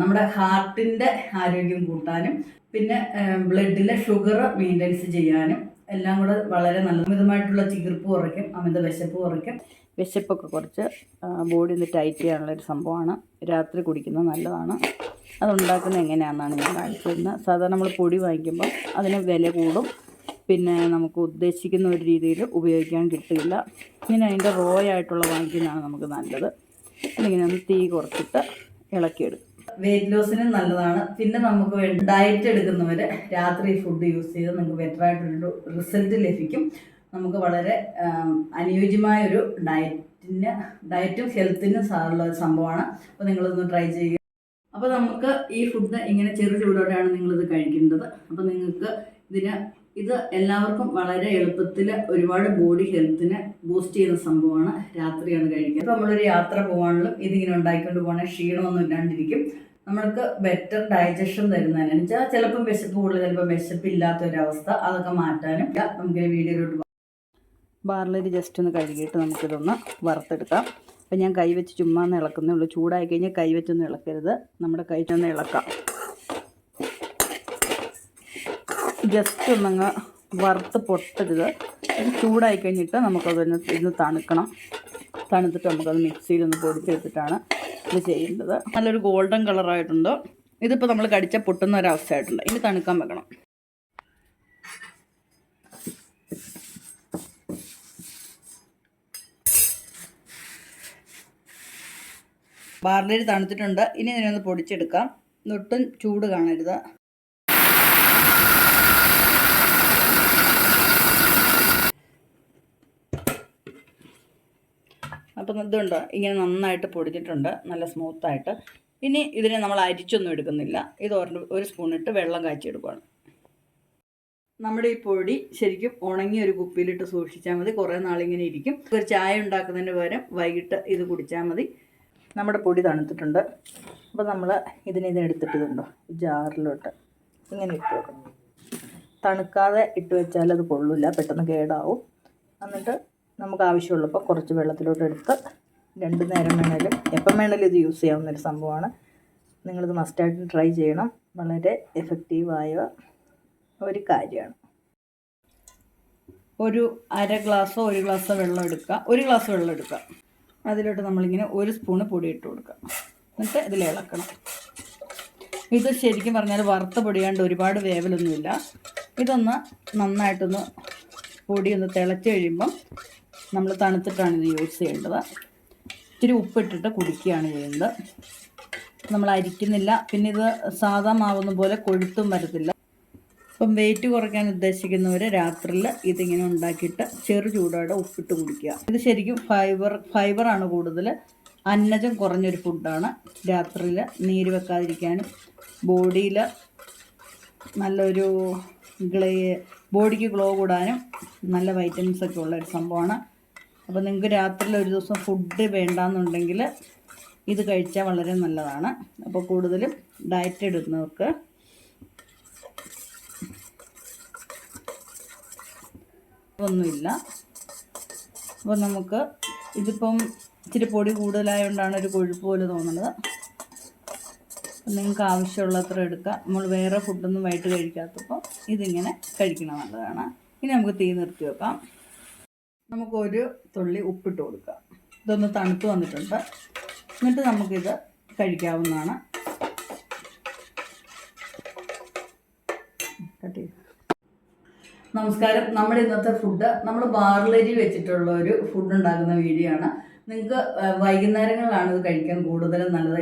നമ്മുടെ ഹാർട്ടിൻ്റെ ആരോഗ്യം കൂട്ടാനും പിന്നെ ബ്ലഡിലെ ഷുഗർ മെയിൻറ്റെയിൻസ് ചെയ്യാനും എല്ലാം കൂടെ വളരെ നല്ല അമിതമായിട്ടുള്ള ചീർപ്പ് കുറയ്ക്കും, അമിത വിശപ്പ് കുറയ്ക്കും. വിശപ്പൊക്കെ കുറച്ച് ബോഡി ഒന്ന് ടൈറ്റ് ചെയ്യാനുള്ളൊരു സംഭവമാണ്. രാത്രി കുടിക്കുന്നത് നല്ലതാണ്. അതുണ്ടാക്കുന്നത് എങ്ങനെയാണെന്നാണ് ഞാൻ കാണിച്ചിരുന്നത്. സാധാരണ നമ്മൾ പൊടി വാങ്ങിക്കുമ്പോൾ അതിന് വില കൂടും, പിന്നെ നമുക്ക് ഉദ്ദേശിക്കുന്ന ഒരു രീതിയിൽ ഉപയോഗിക്കാൻ കിട്ടില്ല. ഇങ്ങനെ അതിൻ്റെ റോ ആയിട്ടുള്ള വാങ്ങിക്കുന്നതാണ് നമുക്ക് നല്ലത്. ഇങ്ങനെ ഒന്ന് തീ കുറച്ചിട്ട് ഇളക്കിയെടുക്കും. വെയിറ്റ് ലോസിനും നല്ലതാണ്. പിന്നെ നമുക്ക് ഡയറ്റ് എടുക്കുന്നവർ രാത്രി ഫുഡ് യൂസ് ചെയ്ത് നിങ്ങൾക്ക് ബെറ്ററായിട്ടൊരു റിസൾട്ട് ലഭിക്കും. നമുക്ക് വളരെ അനുയോജ്യമായൊരു ഡയറ്റും ഹെൽത്തിനും സാറുള്ള ഒരു സംഭവമാണ്. അപ്പോൾ നിങ്ങളൊന്ന് ട്രൈ ചെയ്യുക. അപ്പോൾ നമുക്ക് ഈ ഫുഡ് ഇങ്ങനെ ചെറു ചൂടോടെയാണ് നിങ്ങളിത് കഴിക്കേണ്ടത്. അപ്പോൾ നിങ്ങൾക്ക് ഇത് എല്ലാവർക്കും വളരെ എളുപ്പത്തിൽ ഒരുപാട് ബോഡി ഹെൽത്തിനെ ബൂസ്റ്റ് ചെയ്യുന്ന സംഭവമാണ്. രാത്രിയാണ് കഴിക്കുന്നത്. അപ്പോൾ നമ്മളൊരു യാത്ര പോകാനുള്ള ഇതിങ്ങനെ ഉണ്ടാക്കിക്കൊണ്ട് പോകണേ ക്ഷീണമൊന്നും ഇല്ലാണ്ടിരിക്കും. നമ്മൾക്ക് ബെറ്റർ ഡൈജഷൻ തരുന്നതിന് വെച്ചാൽ ചിലപ്പം വിശപ്പ് കൂടുതൽ, ചിലപ്പോൾ വിശപ്പില്ലാത്തൊരവസ്ഥ, അതൊക്കെ മാറ്റാനും നമുക്ക് വീഡിയോയിലോട്ട് ബാർലരി ജസ്റ്റ് ഒന്ന് കഴുകിയിട്ട് നമുക്കിതൊന്ന് വറുത്തെടുക്കാം. അപ്പം ഞാൻ കൈവച്ച് ചുമ്മാ ഒന്ന് ഇളക്കുന്നേ ഉള്ളൂ. ചൂടായി കഴിഞ്ഞാൽ കൈവച്ചൊന്നും ഇളക്കരുത്. നമ്മുടെ കൈറ്റൊന്ന് ഇളക്കാം. ജസ്റ്റ് ഒന്നങ്ങ് വറുത്ത് പൊട്ടരുത്. ചൂടായി കഴിഞ്ഞിട്ട് നമുക്കതൊന്ന് തണുക്കണം. തണുത്തിട്ട് നമുക്കത് മിക്സിയിലൊന്ന് പൊടിച്ചെടുത്തിട്ടാണ് ഇത് ചെയ്യേണ്ടത്. നല്ലൊരു ഗോൾഡൻ കളറായിട്ടുണ്ട്. ഇതിപ്പോൾ നമ്മൾ കടിച്ച പൊട്ടുന്ന ഒരവസ്ഥയായിട്ടുണ്ട്. ഇനി തണുക്കാൻ വെക്കണം. ബാർലരി തണുത്തിട്ടുണ്ട്. ഇനി ഇതിനൊന്ന് പൊടിച്ചെടുക്കാം. ഒട്ടും ചൂട് കാണരുത്. അപ്പം ഇതുണ്ട്, ഇങ്ങനെ നന്നായിട്ട് പൊടിഞ്ഞിട്ടുണ്ട്, നല്ല സ്മൂത്തായിട്ട്. ഇനി ഇതിനെ നമ്മൾ അരിച്ചൊന്നും എടുക്കുന്നില്ല. ഇത് ഒരു സ്പൂണിട്ട് വെള്ളം കാച്ചിയെടുക്കുകയാണ്. നമ്മുടെ ഈ പൊടി ശരിക്കും ഉണങ്ങിയ ഒരു കുപ്പിയിലിട്ട് സൂക്ഷിച്ചാൽ മതി. കുറേ നാളിങ്ങനെ ഇരിക്കും. ഒരു ചായ ഉണ്ടാക്കുന്നതിന് പകരം വൈകിട്ട് ഇത് കുടിച്ചാൽ മതി. നമ്മുടെ പൊടി തണുത്തിട്ടുണ്ട്. അപ്പോൾ നമ്മൾ ഇതിനെടുത്തിട്ടുണ്ടോ ജാറിലോട്ട് ഇങ്ങനെ ഇട്ട് വെക്കണം. തണുക്കാതെ ഇട്ട് വെച്ചാൽ അത് കൊള്ളില്ല, പെട്ടെന്ന് കേടാവും. എന്നിട്ട് നമുക്ക് ആവശ്യമുള്ളപ്പോൾ കുറച്ച് വെള്ളത്തിലോട്ട് എടുത്ത് 2 നേരം വേണേലും എപ്പം വേണേലും ഇത് യൂസ് ചെയ്യാവുന്നൊരു സംഭവമാണ്. നിങ്ങളിത് മസ്റ്റായിട്ട് ട്രൈ ചെയ്യണം. വളരെ എഫക്റ്റീവായ ഒരു കാര്യമാണ്. ഒരു അര ഗ്ലാസ്സോ 1 ഗ്ലാസ്സോ വെള്ളം എടുക്കുക. 1 ഗ്ലാസ് വെള്ളം എടുക്കുക. അതിലോട്ട് നമ്മളിങ്ങനെ 1 സ്പൂണ് പൊടി ഇട്ട് കൊടുക്കുക. എന്നിട്ട് ഇതിൽ ഇളക്കണം. ഇത് ശരിക്കും പറഞ്ഞാൽ വറുത്ത പൊടിയാണ്ട് ഒരുപാട് വേവലൊന്നുമില്ല. ഇതൊന്ന് നന്നായിട്ടൊന്ന് പൊടിയൊന്ന് തിളച്ച് കഴിയുമ്പം നമ്മൾ തണുത്തിട്ടാണ് ഇത് യൂസ് ചെയ്യേണ്ടത്. ഇത്തിരി ഉപ്പിട്ടിട്ട് കുടിക്കുകയാണ് ചെയ്യുന്നത്. നമ്മൾ അരിക്കുന്നില്ല. പിന്നെ ഇത് സാധാ മാവുന്ന പോലെ കൊഴുത്തും വരത്തില്ല. അപ്പം വെയിറ്റ് കുറയ്ക്കാൻ ഉദ്ദേശിക്കുന്നവർ രാത്രിയിൽ ഇതിങ്ങനെ ഉണ്ടാക്കിയിട്ട് ചെറു ചൂടോടെ ഉപ്പിട്ട് കുടിക്കുക. ഇത് ശരിക്കും ഫൈബറാണ് കൂടുതൽ. അന്നജം കുറഞ്ഞൊരു ഫുഡാണ്. രാത്രിയിൽ നീര് വെക്കാതിരിക്കാനും ബോഡിയിൽ നല്ലൊരു ബോഡിക്ക് ഗ്ലോ കൂടാനും നല്ല വൈറ്റമിൻസൊക്കെ ഉള്ളൊരു സംഭവമാണ്. അപ്പോൾ നിങ്ങൾക്ക് രാത്രിയിൽ ഒരു ദിവസം ഫുഡ് വേണ്ടാന്നുണ്ടെങ്കിൽ ഇത് കഴിച്ചാൽ വളരെ നല്ലതാണ്. അപ്പോൾ കൂടുതലും ഡയറ്റ് എടുക്കുന്നവർക്ക് ഒന്നുമില്ല. അപ്പോൾ നമുക്ക് ഇതിപ്പം ഇച്ചിരി പൊടി കൂടുതലായതുകൊണ്ടാണ് ഒരു കൊഴുപ്പ് പോലെ തോന്നുന്നത്. നിങ്ങൾക്ക് ആവശ്യമുള്ളത്ര എടുക്കുക. നമ്മൾ വേറെ ഫുഡൊന്നും വൈകിട്ട് കഴിക്കാത്തപ്പോൾ ഇതിങ്ങനെ കഴിക്കണം നല്ലതാണ്. ഇനി നമുക്ക് തീ നിർത്തി വെക്കാം. നമുക്കൊരു തുള്ളി ഉപ്പിട്ട് കൊടുക്കാം. ഇതൊന്ന് തണുത്ത് വന്നിട്ടുണ്ട്. എന്നിട്ട് നമുക്കിത് കഴിക്കാവുന്നതാണ്. നമസ്കാരം. നമ്മുടെ ഇന്നത്തെ ഫുഡ് നമ്മൾ ബാർലരി വെച്ചിട്ടുള്ള ഒരു ഫുഡ് ഉണ്ടാക്കുന്ന വീഡിയോ ആണ്. നിങ്ങൾക്ക് വൈകുന്നേരങ്ങളിലാണ് ഇത് കഴിക്കാൻ കൂടുതലും നല്ലത്.